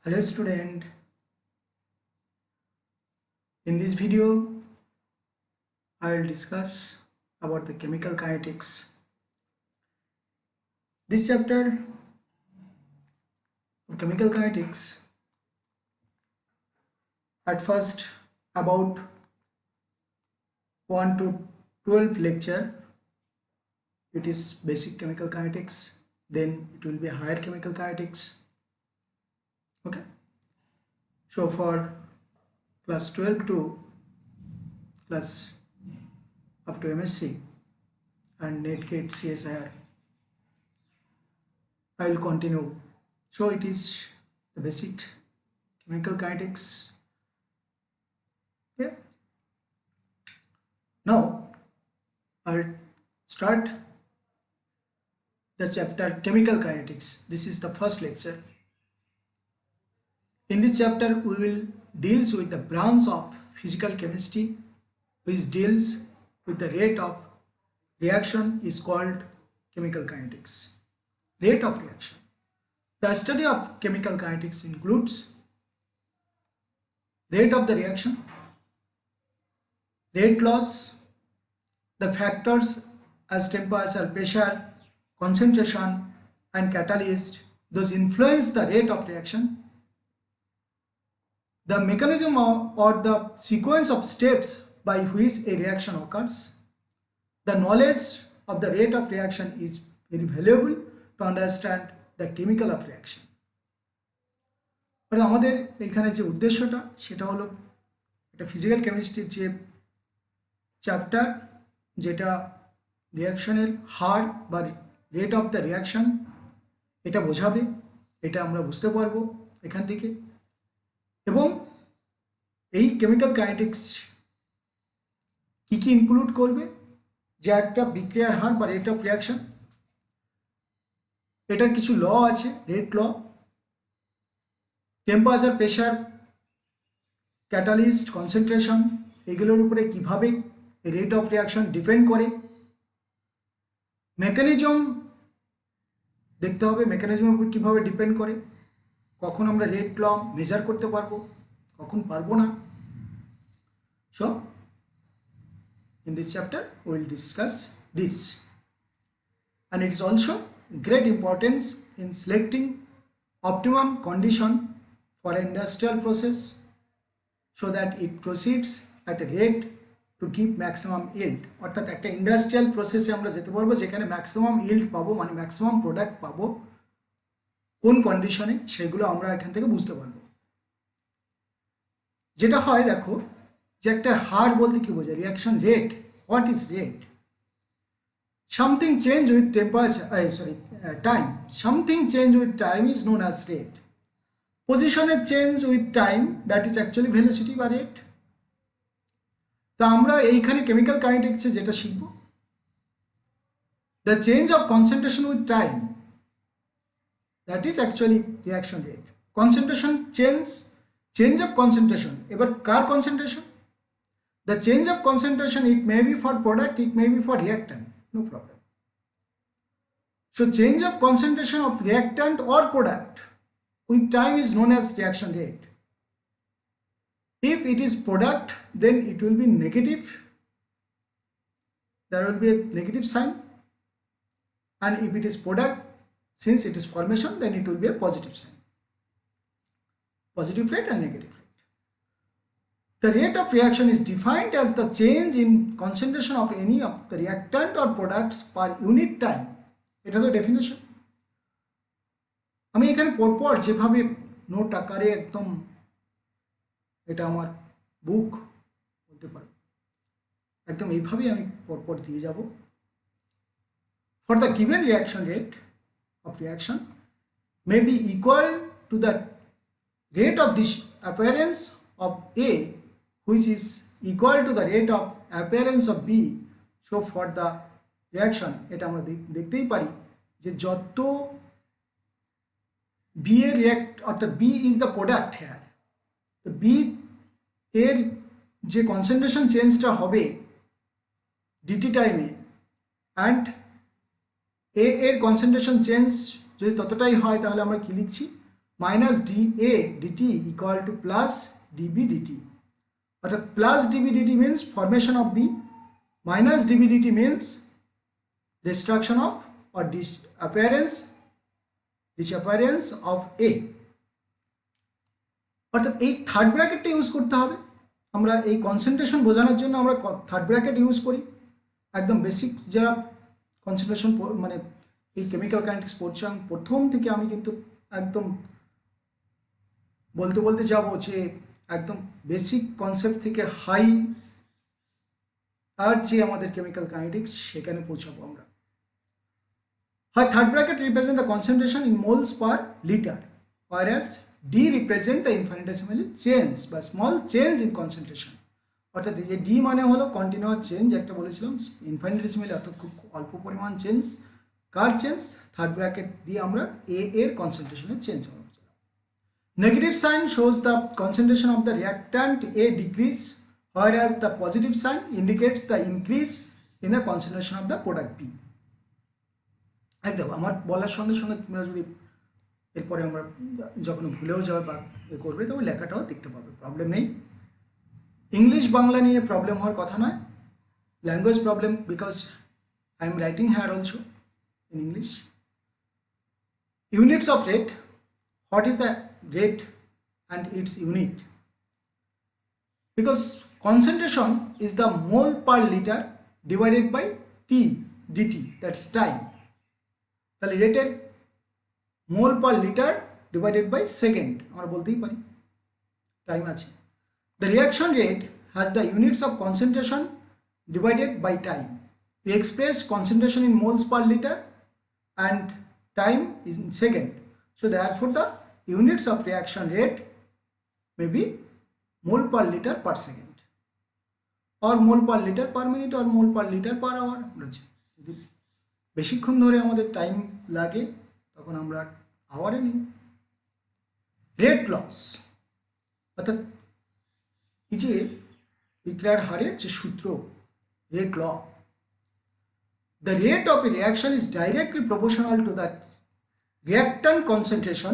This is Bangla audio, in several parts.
Hello student, in this video I will discuss about the chemical kinetics. This chapter of chemical kinetics at first about 1 to 12 lecture it is basic chemical kinetics, then it will be higher chemical kinetics. Okay, so for class 12 to class up to MSc and NET/GATE CSIR I will continue. So it is the basic chemical kinetics. Okay. Now I'll start the chapter chemical kinetics. This is the first lecture. In this chapter we will deals with the branch of physical chemistry which deals with the rate of reaction is called chemical kinetics. Rate of reaction. The study of chemical kinetics includes rate of the reaction, rate laws, the factors as temperature, pressure, concentration and catalyst, those influence the rate of reaction, the mechanism or the sequence of steps by which a reaction occurs. The knowledge of the rate of reaction is very valuable to understand the chemical of reaction. আমাদের এখানে যে উদ্দেশ্যটা সেটা হলো একটা ফিজিক্যাল কেমিস্ট্রির যে চ্যাপ্টার যেটা রিঅ্যাকশনের হার বা রেট অফ দ্য রিঅ্যাকশন এটা বোঝাবে, এটা আমরা বুঝতে পারবো এখান থেকে। এবং এই কেমিক্যাল কাইনেটিক্স কি কি ইনক্লুড করবে, যে একটা বিক্রিয়ার হার বা রেট অফ রিঅ্যাকশন, এটার কিছু ল আছে, রেট ল, টেম্পারেচার, প্রেশার, ক্যাটালিস্ট, কনসেন্ট্রেশন, এগুলোর উপরে কিভাবে রেট অফ রিঅ্যাকশন ডিপেন্ড করে, মেকানিজম দেখতে হবে, মেকানিজমের উপর কীভাবে ডিপেন্ড করে, কখন আমরা রেট ল মেজার করতে পারবো, কখন পারবো না। So in this chapter we will discuss this, and it is also great importance in selecting optimum condition for an industrial process so that it proceeds at a rate to give maximum yield. অর্থাৎ একটা ইন্ডাস্ট্রিয়াল প্রসেসে আমরা যেতে পারবো যেখানে ম্যাক্সিমাম ইল্ড পাবো, মানে ম্যাক্সিমাম প্রোডাক্ট পাবো, কোন কন্ডিশনে সেগুলো আমরা এখান থেকে বুঝতে পারবো। যেটা হয় দেখো, যে একটা হার বলতে কি বোঝায়, reaction rate. What is rate? Something change with temperature, time, something change with time is known as rate. পজিশনের change with time, that is actually velocity বা রেট। তা আমরা এইখানে কেমিক্যাল কাইনেটিক্সে যেটা শিখব, the change of concentration with time, that is actually reaction rate. Concentration change of concentration, এবার কার concentration? The change of concentration, it may be for product, it may be for reactant, no problem. So change of concentration of reactant or product with time is known as reaction rate. If it is product, then it will be negative, there will be a negative sign, and if it is product, since it is formation, then it will be a positive sign, positive rate and negative rate. The rate of reaction is defined as the change in concentration of any of the reactant or products per unit time. এটা তো ডেফিনেশন। আমি এখানে পরপর যেভাবে নোট আকারে একদম, এটা আমার বুক বলতে পারো, একদম এইভাবেই আমি পরপর দিয়ে যাব। For the given reaction rate of reaction may be equal to the rate of disappearance of A, which is equal to the rate of appearance of B. So for the reaction, এটা আমরা দেখতেই পারি যে যত B এর রিঅ্যাক্ট, অর্থাৎ B is the product here, তো B এর যে কনসেন্ট্রেশন চেঞ্জটা হবে DT টাইমে, অ্যান্ড A এর কনসেন্ট্রেশন চেঞ্জ যদি ততটাই হয় তাহলে আমরা কি লিখছি, minus D A DT equal to plus DB DT, অর্থাৎ plus DB DT means formation of B, minus DB DT means destruction of or disappearance of A। অর্থাৎ এই থার্ড ব্র্যাকেটটা ইউজ করতে হবে। আমরা এই কনসেন্ট্রেশন বোঝানোর জন্য আমরা থার্ড ব্র্যাকেট ইউজ করি। একদম বেসিক যারা কনসেন্ট্রেশন মানে এই কেমিক্যাল কাইনেটিক্স পড়ছেন প্রথম থেকে আমি কিন্তু একদম বলতে বলতে যাবো যে একদম বেসিক কনসেপ্ট থেকে হাই আর যে আমাদের কেমিক্যাল কাইনেটিক্স সেখানে পৌঁছাবো আমরা। হয় third bracket represent the concentration in moles per liter, whereas D represent the infinitesimal change বা small change in concentration। অর্থাৎ যে D মানে হলো কন্টিনিউয়াস চেঞ্জ, একটা বলেছিলাম ইনফাইনিটেসিমাল অর্থাৎ খুব অল্প পরিমাণ চেঞ্জ, কার চেঞ্জ, থার্ড ব্র্যাকেট দিয়ে আমরা A এর কনসেন্ট্রেশনের চেঞ্জ হবে। Negative sign shows the concentration of the reactant A decrease, whereas the positive sign indicates the increase in the concentration of the product B। একদম আমার বলার সঙ্গে সঙ্গে তোমরা যদি এরপরে আমরা যখন ভুলেও যাবে বা এ করবে তবে লেখাটাও দেখতে পাবে, প্রবলেম নেই। ইংলিশ বাংলা নিয়ে প্রবলেম হওয়ার কথা নয়, language problem, because I am writing here also in English. Units of rate, what is the rate and its unit, because concentration is the mole per litre divided by T DT, that's time. তাহলে রেটের mole per litre divided by second আমরা বলতেই পারি, টাইম আছে। The reaction rate has the units of concentration divided by time. We express concentration in moles per liter and time is in second. So therefore the units of reaction rate may be mole per liter per second or mole per liter per minute or mole per liter per hour। যদি বেশিক্ষণ ধরে আমাদের টাইম লাগে তখন আমরা আওয়ারে নিই। রেট লস অর্থাৎ এই যে বিক্রিয়ার হারের যে সূত্র rate law, the rate of a reaction is directly proportional to the reactant concentration,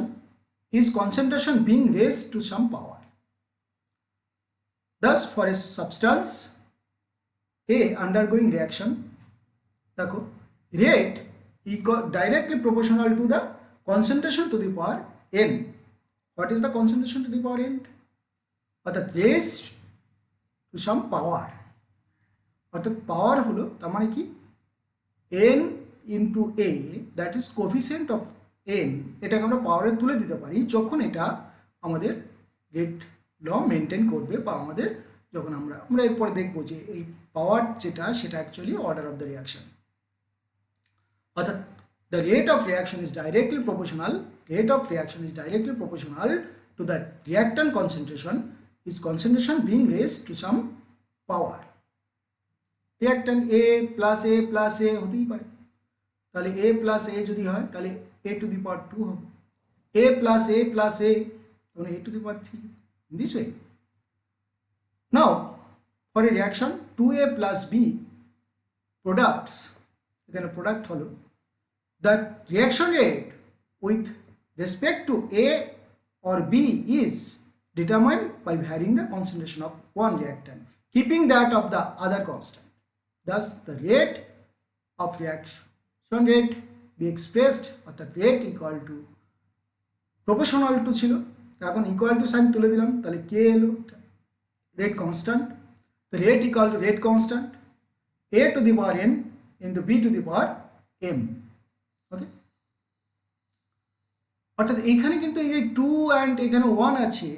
is concentration being raised to some power. Thus for a substance A undergoing reaction, দেখো rate equal directly proportional to the concentration to the power n. What is the concentration to the power n? অর্থাৎ raised to some power, অর্থাৎ পাওয়ার হলো তার মানে কি n into a, that is coefficient of n, এটাকে আমরা পাওয়ারে তুলে দিতে পারি যখন এটা আমাদের রেট ল মেনটেন করবে বা আমাদের যখন আমরা এরপরে দেখবো যে এই পাওয়ার যেটা সেটা actually order of the reaction. অর্থাৎ the rate of reaction is directly proportional, rate of reaction is directly proportional to the reactant concentration, is concentration being raised to some power. Reactant A plus A হতেই পারে, তাহলে এ প্লাস এ যদি হয় তাহলে এ টু দি পাওয়ার 2 হবে, এ প্লাস এ তখন A to the power 3, in this way. Now for a reaction 2a plus b products, এখানে প্রোডাক্ট হলো, the reaction rate with respect to a or b is determined by varying the concentration of one reactant, keeping that of the other constant. Thus the rate of reaction rate be expressed, অর্থাৎ rate equal to proportional to ছিল, এখন equal to সাইন তুলে দিলাম, তাহলে k এলো, rate constant, the rate equal to rate constant a to the power n into b to the power m। ওকে, অর্থাৎ এখানে কিন্তু এই যে 2 and এখানে 1 আছে,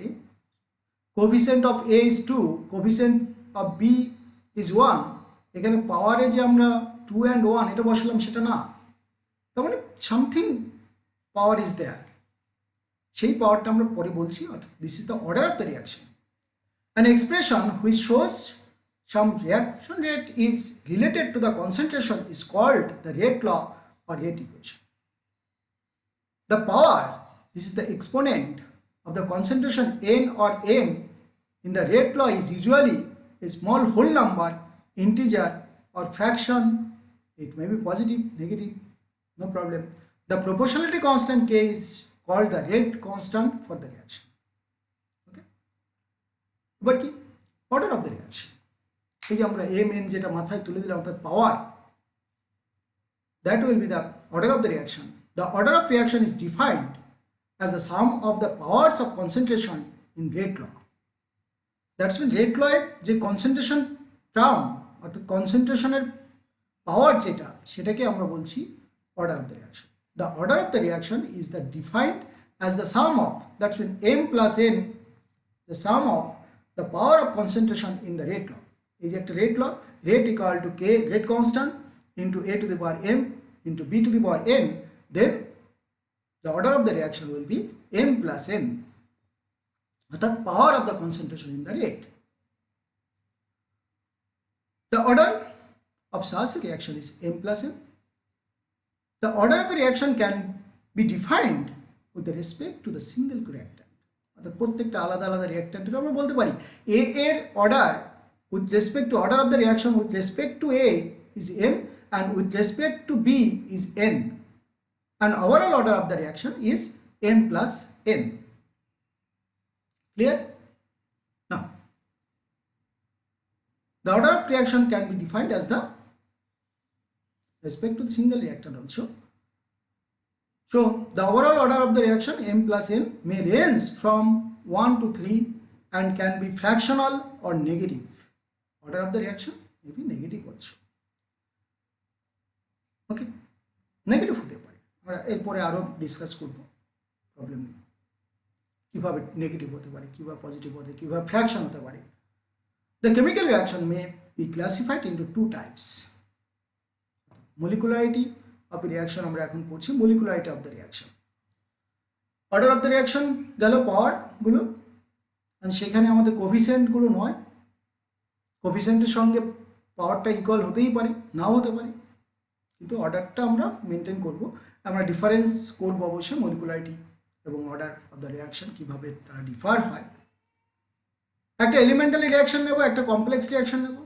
coefficient of a is 2, coefficient of b is 1, এখানে পাওয়ারে যে আমরা 2 and 1 এটা বসালাম সেটা না, তার মানে সামথিং পাওয়ার ইজ দেয়ার, সেই পাওয়ারটা আমরা পরে বলছি। অর্থাৎ this is the order of the reaction. An expression which shows some reaction rate is related to the concentration is called the rate law or rate equation. The power, this is the exponent of the concentration n or m in the rate law, is usually a small whole number, integer or fraction. It may be positive, negative, no problem. The proportionality constant k is called the rate constant for the reaction. Okay, এবার কি order of the reaction, এই যে আমরা m n যেটা মাথায় তুলে দিলাম অর্থাৎ পাওয়ার, that will be the order of the reaction. The order of reaction is defined as the sum of the powers of concentration in rate law. That's when rate law যে concentration term অর্থাৎ কনসেন্ট্রেশনের পাওয়ার যেটা সেটাকে আমরা বলছি order of the reaction. The order of the reaction is the defined as the sum of, that's when m plus n, the sum of the power of concentration in the rate law. এই যে একটা rate law, rate equal to k rate constant into a to the power m into b to the power n, then the order of the reaction will be m plus n, অর্থাৎ power of the concentration in the rate. The order of such a reaction is m plus n. The order of a reaction can be defined with respect to the single reactant. অর্থাৎ প্রত্যেকটা আলাদা আলাদা রিঅ্যাক্ট্যান্টের আমরা বলতে পারি a এর order with respect to order of the reaction with respect to a is m and with respect to b is n, and overall order of the reaction is m plus n. Clear? Now, the order of reaction can be defined as the respect to the single reactant also. So, the overall order of the reaction m plus n may range from 1 to 3 and can be fractional or negative. Order of the reaction may be negative also. Okay, negative হতে পারে, আমরা এরপরে আরো ডিসকাস করব, প্রবলেম নেই কিভাবে নেগেটিভ হতে পারে, কিভাবে পজিটিভ হতে, কিভাবে ফ্র্যাকশন হতে পারে. The chemical reaction may be classified into two types. Molecularity of a reaction আমরা এখন পড়ছি molecularity of the reaction. Order of the reaction গেল পাওয়ার গুলো, আর সেখানে আমাদের কোএফিসিয়েন্ট গুলো নয়, কোএফিসিয়েন্টের সঙ্গে পাওয়ারটা ইকুয়াল হতেই পারে, নাও হতে পারে, কিন্তু অর্ডারটা আমরা মেনটেন করব. আমরা ডিফারেন্স করব অবশ্যই মলিকুলারিটি এবং অর্ডার অফ দ্য রিয়াকশন কিভাবে তারা ডিফার হয়. একটা এলিমেন্টারি রিয়াকশন নেব, একটা কমপ্লেক্স রিয়াকশন নেব.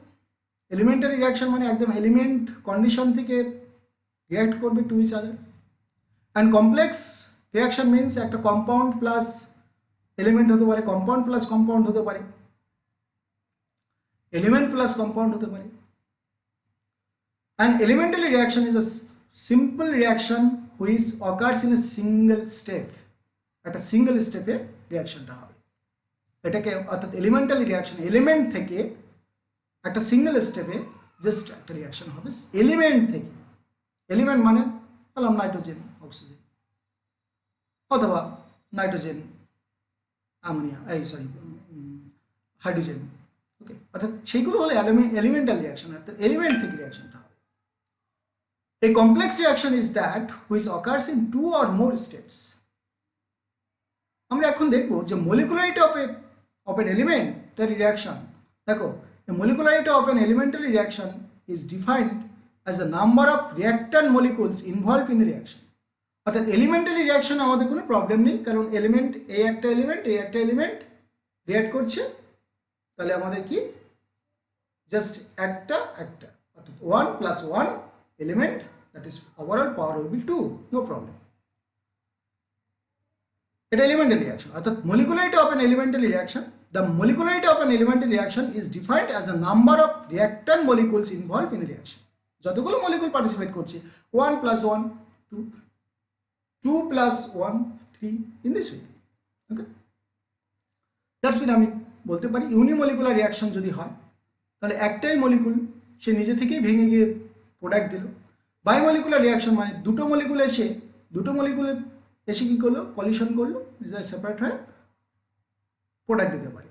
এলিমেন্টারি রিয়াকশন মানে একদম এলিমেন্ট কন্ডিশন থেকে রিয়াক্ট করবে to each other, and complex reaction means একটা কম্পাউন্ড প্লাস এলিমেন্ট হতে পারে, কম্পাউন্ড প্লাস কম্পাউন্ড হতে পারে, এলিমেন্ট প্লাস কম্পাউন্ড হতে পারে. An elementary reaction is a simple reaction which occurs in a single step. একটা সিঙ্গেল স্টেপে রিয়াকশনটা হবে, এটাকে অর্থাৎ এলিমেন্টারি রিয়াকশন, এলিমেন্ট থেকে একটা সিঙ্গেল স্টেপে জাস্ট একটা রিয়াকশন হবে এলিমেন্ট থেকে. এলিমেন্ট মানে বললাম নাইট্রোজেন অক্সিজেন অথবা নাইট্রোজেন অ্যামোনিয়া, হাইড্রোজেন. ওকে, অর্থাৎ সেইগুলো হলো এলিমেন্টাল রিয়াকশন, অর্থাৎ এলিমেন্ট থেকে রিয়াকশনটা হবে. A complex reaction is that which occurs in two or more steps. আমরা এখন দেখব যে molecularity of an elementary reaction. দেখো, the molecularity of an elementary reaction is defined as the number of reactant molecules involved in a reaction. অর্থাৎ এলিমেন্টারি রিয়াকশন আমাদের কোনো প্রবলেম নেই, কারণ এলিমেন্ট এই একটা এলিমেন্ট রিঅ্যাক্ট করছে, তাহলে আমাদের কি জাস্ট একটা অর্থাৎ 1 + 1 element, that is overall power will be 2, no problem. It elementary reaction, অর্থাৎ molecularity of an elementary reaction. The molecularity of an elementary reaction is defined as a number of reactant molecules involved in a reaction. যতগুলো মলিকুল পার্টিসিপেট করছে, 1 + 1 2, 2 + 1 3, in this way. Okay, that's mean আমি বলতে পারি ইউনিমলিকুলার রিয়াকশন যদি হয় তাহলে একটাই মলিকুল সে নিজে থেকেই ভেঙে গিয়ে প্রোডাক্ট দিল. বায়োমলিকুলার রিয়াকশন মানে দুটো মলিকুল এসে কী করলো, কলিশন করলো, নিজেরা সেপারেট হয়ে প্রোডাক্ট দিতে পারে.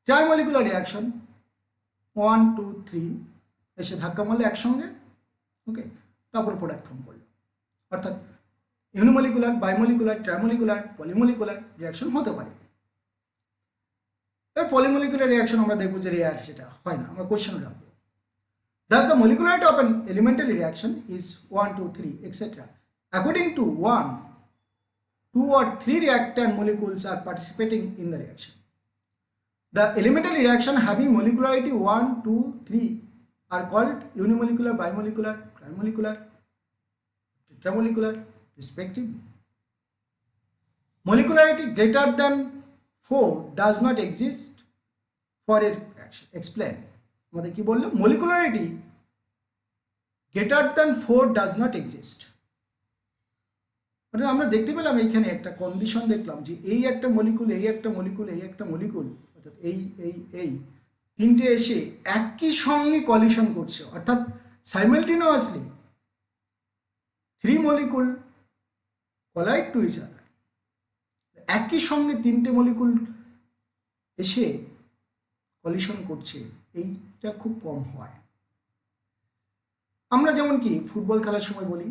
ট্রাইমলিকুলার রিয়াকশন 1 2 3 এসে ধাক্কা মারলে একসঙ্গে, ওকে, তারপরে প্রোডাক্ট ফর্ম করলো. অর্থাৎ ইউনিমলিকুলার, বায়োমলিকুলার, ট্রাইমলিকুলার, পলিমলিকুলার রিয়াকশন হতে পারে. এবার পলিমলিকুলার রিয়াকশন আমরা দেখবো যে রেয়ার, সেটা হয় না, আমরা কোশ্চেন রাখবো. Thus, the molecularity of an elementary reaction is 1 2 3 etc. According to 1, 2 or 3 reactant molecules are participating in the reaction. The elementary reaction having molecularity 1 2 3 are called unimolecular, bimolecular, trimolecular, tetramolecular respectively. molecularity greater than 4 does not exist for a reaction. Explain. আমাদের কি বললো? molecularity greater than 4 does not exist. অর্থাৎ আমরা দেখতে পেলাম এইখানে একটা কন্ডিশন দেখলাম যে এই একটা মলিকুল, এই একটা মলিকুল, এই একটা মলিকুল, অর্থাৎ এই তিনটে এসে একই সঙ্গে কলিশন করছে, অর্থাৎ simultaneously 3 molecule collide to each other. একই সঙ্গে তিনটে মলিকুল এসে কলিশন করছে, এইটা খুব কম হয়। আমরা যেমন কি ফুটবল খেলার সময় বলি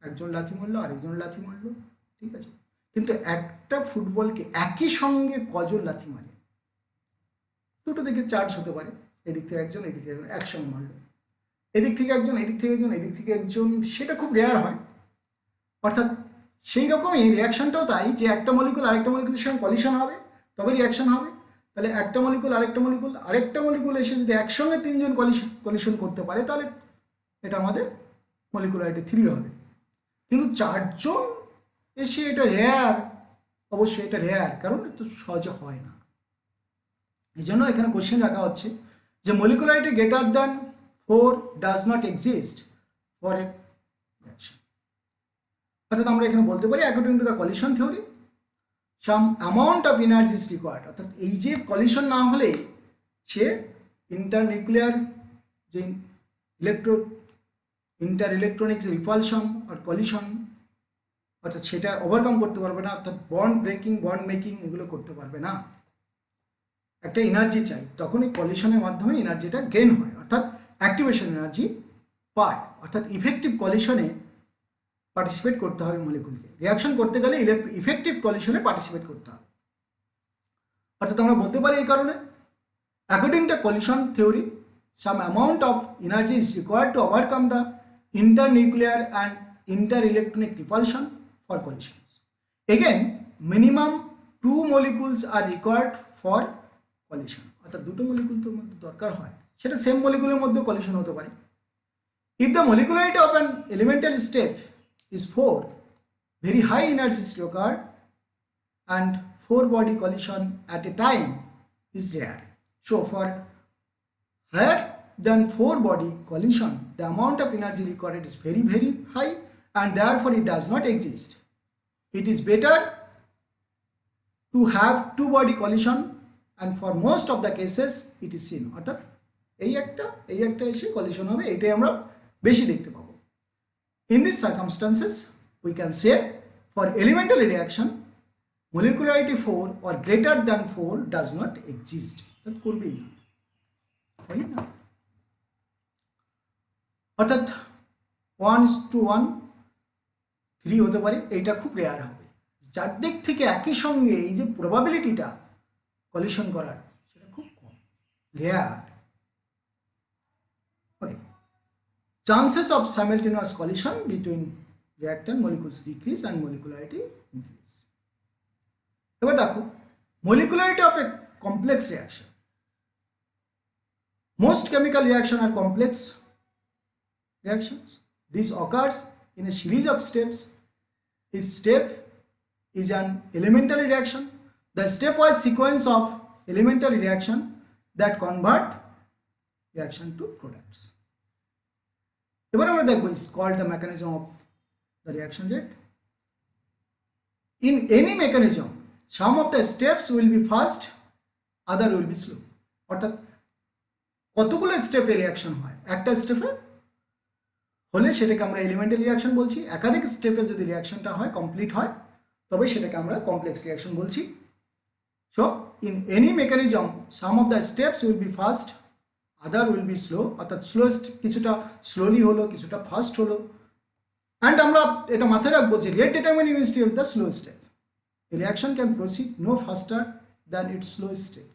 একজন লাথি মারলো আরেকজন লাথি মারলো, ঠিক আছে, কিন্তু একটা ফুটবলকে একই সঙ্গে কজন লাথি মারে? দুটো দিকে চার্জ হতে পারে, এদিক থেকে একজন এদিক থেকে একজন একসঙ্গে মারলো, এদিক থেকে একজন এদিক থেকে একজন এদিক থেকে একজন, সেটা খুব রেয়ার হয়। অর্থাৎ সেই রকমই রিয়াকশনটাও তাই, যে একটা মলিকুল আরেকটা মলিকুলের সঙ্গে কলিশন হবে তবে রিয়াকশন হবে। তাহলে একটা মলিকুল আরেকটা মলিকুল এসে যদি একসঙ্গে তিনজন কলিশন করতে পারে তাহলে এটা আমাদের মলিকুলারিটি 3 হবে। কিন্তু 4 জন এসে এটা রেয়ার, অবশ্যই এটা রেয়ার, কারণ এটা সহজে হয় না। এই জন্য এখানে কোশ্চেন রাখা হচ্ছে যে molecularity greater than 4 does not exist for a reaction. অর্থাৎ আমরা এখানে বলতে পারি according to the collision theory some amount of energy is required. অর্থাৎ এই যে কলিশন না হলে সে ইন্টারনিউক্লিয়ার যে ইন্টার ইলেকট্রনিক্স রিপালশন আর কলিশন, অর্থাৎ সেটা ওভারকাম করতে পারবে না, অর্থাৎ বন্ড ব্রেকিং বন্ড মেকিং এগুলো করতে পারবে না। একটা এনার্জি চাই, তখন এই কলিশনের মাধ্যমে এনার্জিটা গেইন হয়, অর্থাৎ অ্যাক্টিভেশন এনার্জি পায়। অর্থাৎ ইফেক্টিভ কলিশনে পার্টিসিপেট করতে হবে মলিকুলকে, রিয়াকশন করতে গেলে ইফেক্টিভ কলিশনে পার্টিসিপেট করতে হবে। অর্থাৎ আমরা বলতে পারি এই কারণে according to collision theory some amount of energy is required to overcome the internuclear and interelectronic repulsion for collisions. Again, minimum 2 molecules are required for collision. অর্থাৎ দুটো মলিকুল তো মধ্যে দরকার হয়, সেটা সেম মলিকুলের মধ্যে কলিশন হতে পারে। If the molecularity of an elemental step is 4, very high energy is required and 4 body collision at a time is rare. So for higher than 4 body collision, the amount of energy required is very high and therefore it does not exist. It is better to have 2 body collision and for most of the cases it is seen. অর্থাৎ এই একটা এসে কলিশন হবে, এটাই আমরা বেশি দেখতে পাবো। In these circumstances we can say for elemental reaction molecularity 4 or greater than 4 does not exist. অর্থাৎ করবেই না, হয় না। অর্থাৎ 1:1 3 হতে পারে, এইটা খুব রেয়ার হবে। যার দিক থেকে একই সঙ্গে এই যে প্রবাবিলিটিটা কলিশন করার সেটা খুব কম, rare. Okay, chances of simultaneous collision between reactant molecules decrease and molecularity increase. এবার দেখো molecularity of a complex reaction. Most chemical reaction are complex reactions. This occurs in a series of steps. Each step is an elementary reaction. The stepwise sequence of elementary reaction that convert reaction to products. এবার আমরা দেখব is called the mechanism of the reaction rate. In any mechanism, some of the steps will be fast, other will be slow. অর্থাৎ কতগুলো স্টেপে রিঅ্যাকশন হয়, একটা স্টেপে হলে সেটাকে আমরা এলিমেন্টারি রিঅ্যাকশন বলছি, একাধিক স্টেপে যদি রিঅ্যাকশনটা হয় কমপ্লিট হয় তবে সেটাকে আমরা কমপ্লেক্স রিঅ্যাকশন বলছি। So in any mechanism some of the steps will be fast, other will be slow, অর্থাৎ স্লোয়েস্ট কিছুটা স্লোলি হলো, কিছুটা ফাস্ট হলো। অ্যান্ড আমরা এটা মাথায় রাখবো যে rate determining step is the slow step. A reaction can proceed no faster than its slowest step.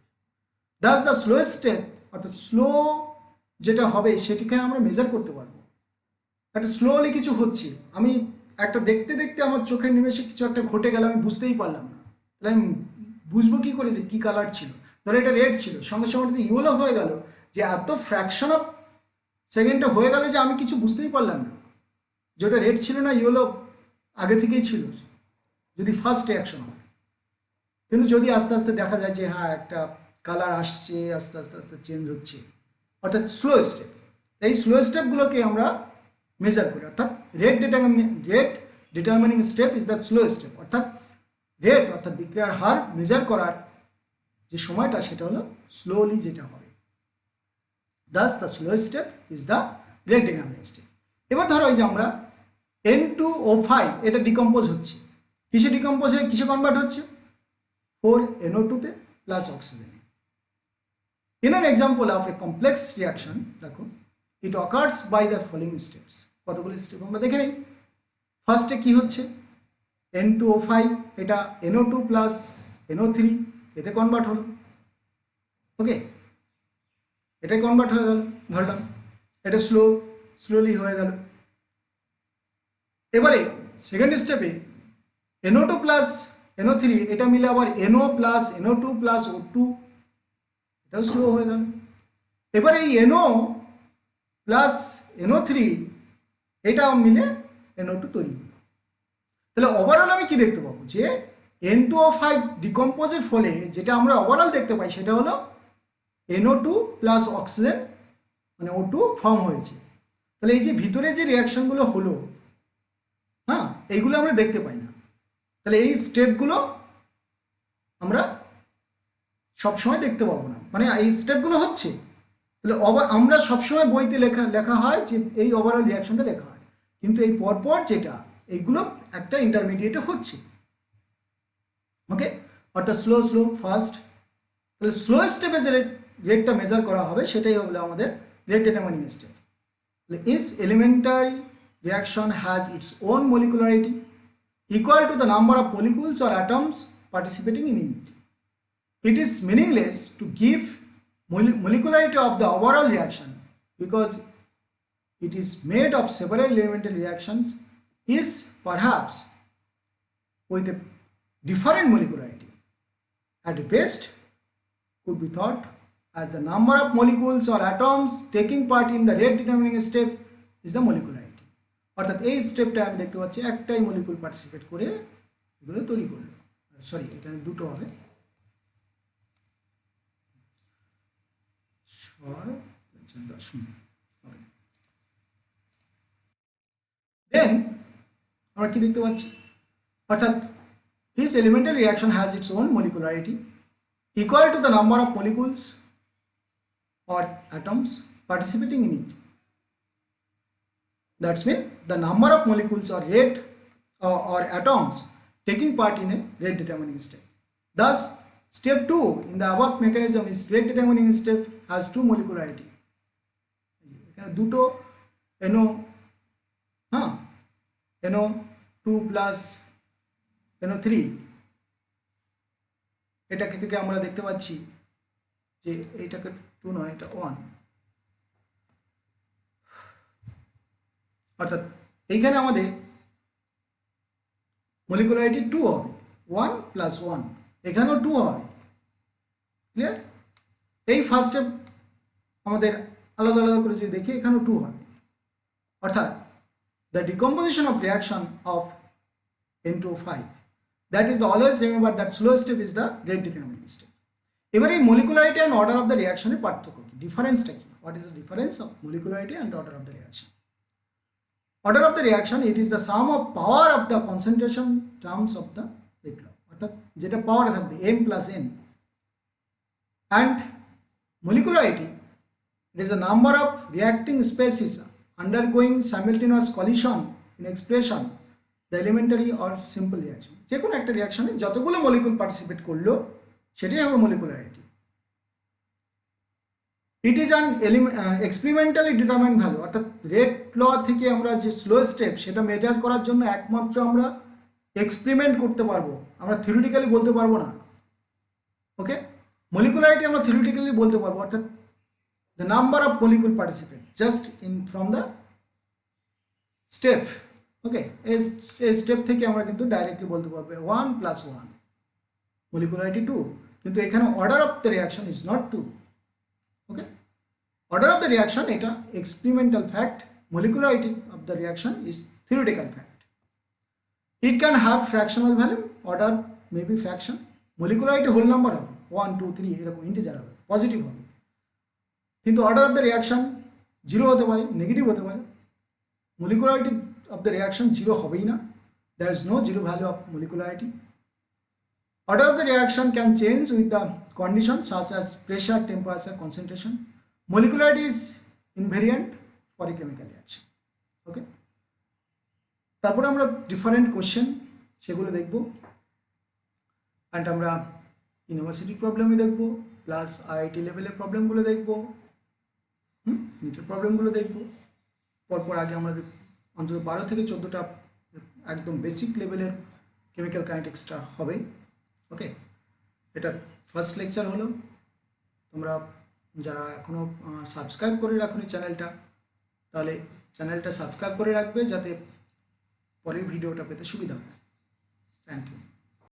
Thus the slowest step অর্থাৎ স্লো যেটা হবে সেটিকে আমরা মেজার করতে পারবো। একটা স্লোলি কিছু হচ্ছে, আমি একটা দেখতে দেখতে আমার চোখের নিমেষে কিছু একটা ঘটে গেল, আমি বুঝতেই পারলাম না, তাহলে আমি বুঝবো কী করে যে কী কালার ছিল? ধরো এটা রেড ছিল, সঙ্গে সঙ্গে ইয়েলো হয়ে গেল, যে এত ফ্র্যাকশন অফ সেকেন্ডে হয়ে গেল যে আমি কিছু বুঝতেই পারলাম না, যেটা রেড ছিল না ইয়েলো আগে থেকেই ছিল। যদি ফার্স্ট রিয়াকশন হয়। কিন্তু যদি আস্তে আস্তে দেখা যায় যে হ্যাঁ একটা কালার আসছে, আস্তে আস্তে আস্তে চেঞ্জ হচ্ছে, অর্থাৎ স্লো স্টেপ, এই স্লো স্টেপগুলোকে আমরা মেজার করি। অর্থাৎ rate determining step is the slow step. অর্থাৎ রেট অর্থাৎ বিক্রিয়ার হার মেজার করার যে সময়টা সেটা হলো স্লোলি যেটা হবে। Das the slow step is the rate determining step. এবার ধরো এই যে আমরা N2O5 এটা ডিকম্পোজ হচ্ছে, কিসে ডিকম্পোজ হয়ে কিসে কনভার্ট হচ্ছে? 4NO2 তে প্লাস অক্সিজেনে। In an example of a complex reaction, দেখো it occurs by the following steps. কতগুলো স্টেপ আমরা দেখে নিই। ফার্স্টে কি হচ্ছে? N2O5 এটা NO2 প্লাস NO3 এতে কনভার্ট হলো। ওকে, এটা কনভার্ট হয়ে গেল, ধরলাম এটা স্লোলি হয়ে গেল। এবারে সেকেন্ড স্টেপে NO2 প্লাস NO3 এটা মিলে আবার NO plus NO2 plus O2, এটাও স্লো হয়ে গেল। এবার এই NO প্লাস NO3 এটা মিলে NO2 তৈরি হলো। তাহলে ওভারঅল আমি কি দেখতে পাবো? যে N2O5 ডিকম্পোজের ফলে যেটা আমরা ওভারঅল দেখতে পাই সেটা হলো NO2 প্লাস অক্সিজেন মানে O2 ফর্ম হয়েছে। তাহলে এই যে ভিতরে যে রিয়াকশনগুলো হলো, হ্যাঁ, এইগুলো আমরা দেখতে পাই না। তাহলে এই স্টেপগুলো আমরা সবসময় দেখতে পাবো না, মানে এই স্টেপগুলো হচ্ছে। তাহলে আমরা সবসময় বইতে লেখা হয় যে এই ওভারঅল রিয়াকশনটা লেখা হয়, কিন্তু এই পরপর যেটা এইগুলো একটা ইন্টারমিডিয়েটে হচ্ছে। ওকে, অর্থাৎ স্লো ফাস্ট। তাহলে স্লো স্টেপে যে রেটটা মেজার করা হবে সেটাই হলো আমাদের রেট ডিটারমিনিং স্টেপ। তাহলে each elementary reaction has its own molecularity equal to the number of molecules or atoms participating in it. It is meaningless to give molecularity of the overall reaction because it is made of several elementary reactions is perhaps with a different molecularity. At best could be thought as the number of molecules or atoms taking part in the rate determining step is the molecularity. অর্থাৎ এই স্টেপটা আমি দেখতে পাচ্ছি একটাই মলিকুল পার্টিসিপেট করে এগুলো তৈরি করলো। সরি, এখানে দুটো হবে, 6 10। দেন আমরা কি দেখতে পাচ্ছি? অর্থাৎ each elemental reaction has its own molecularity equal to the number of molecules or atoms participating in it. That's mean the number of molecules or rate or atoms taking part in a rate determining step. Thus, step 2 in the above mechanism is rate determining step has two molecularity. এখানে দুটো NO, হ্যাঁ, NO2 প্লাস NO3 এটা থেকে আমরা দেখতে পাচ্ছি যে এইটাকে 2 নয়, এটা 1। অর্থাৎ এইখানে আমাদের মলিকুলারিটি 2 হবে, 1 প্লাস 1, এখানেও 2 হবে। ক্লিয়ার? এই ফার্স্ট স্টেপ আমাদের আলাদা আলাদা করে যদি দেখি এখানেও 2 হবে। অর্থাৎ the decomposition of reaction of N2O5, that is the always remember that slow step is the rate determining step. এবার এই molecularity and order of the রিয়াকশনের পার্থক্য কি, ডিফারেন্সটা কি? What is the difference of molecularity and order of the reaction? Order of the reaction, it is the sum of power of the concentration terms of the rate law. অর্থাৎ যেটা পাওয়ারে থাকবে m plus n, and molecularity, it is the number of reacting species undergoing simultaneous collision in expression the elementary or simple reaction. যে কোনো একটা রিয়াকশনে যতগুলো মলিকুল পার্টিসিপেট করলো সেটাই হবে molecularity. It is an experimentally determined value. অর্থাৎ রেট ল থেকে আমরা যে স্লো স্টেপ সেটা মেজার করার জন্য একমাত্র আমরা এক্সপেরিমেন্ট করতে পারবো, আমরা থিওরিটিক্যালি বলতে পারবো না। ওকে, মলিকুলারিটি আমরা থিওরিটিক্যালি বলতে পারবো, অর্থাৎ the number of molecule participate just in from the step. Okay, এই স্টেপ থেকে আমরা কিন্তু ডাইরেক্টলি বলতে পারবো 1 প্লাস 1, মলিকুলারিটি 2, কিন্তু এখানে order of the reaction is not 2। Okay, order of the reaction এটা experimental fact, molecularity of the reaction is theoretical fact. It can have fractional value, order maybe fraction, molecularity whole number হবে 1 2 3 এরকম ইন্টিজার হবে, পজিটিভ হবে, কিন্তু order of the reaction zero হতে পারে, নেগেটিভ হতে পারে। Molecularity of the reaction zero হবেই না, there is no zero value of molecularity. Order of the reaction can change with the conditions such as pressure, temperature, concentration. Molecularity is invariant for a chemical reaction. Okay. তারপরে আমরা ডিফারেন্ট কোশ্চেন সেগুলো দেখব, অ্যান্ড আমরা ইউনিভার্সিটি প্রবলেমই দেখব, প্লাস আইআইটি লেভেলের প্রবলেমগুলো দেখব, নিটের প্রবলেমগুলো দেখব। পরপর আগে আমরা অন্তত 12 থেকে 14টা একদম বেসিক লেভেলের কেমিক্যাল কাইনেটিক্সটা হবে। ওকে, এটা ফার্স্ট লেকচার হলো। তোমরা যারা এখনও সাবস্ক্রাইব করে রাখোনি চ্যানেলটা, তাহলে চ্যানেলটা সাবস্ক্রাইব করে রাখবে যাতে পরের ভিডিওটা পেতে সুবিধা হয়। Thank you.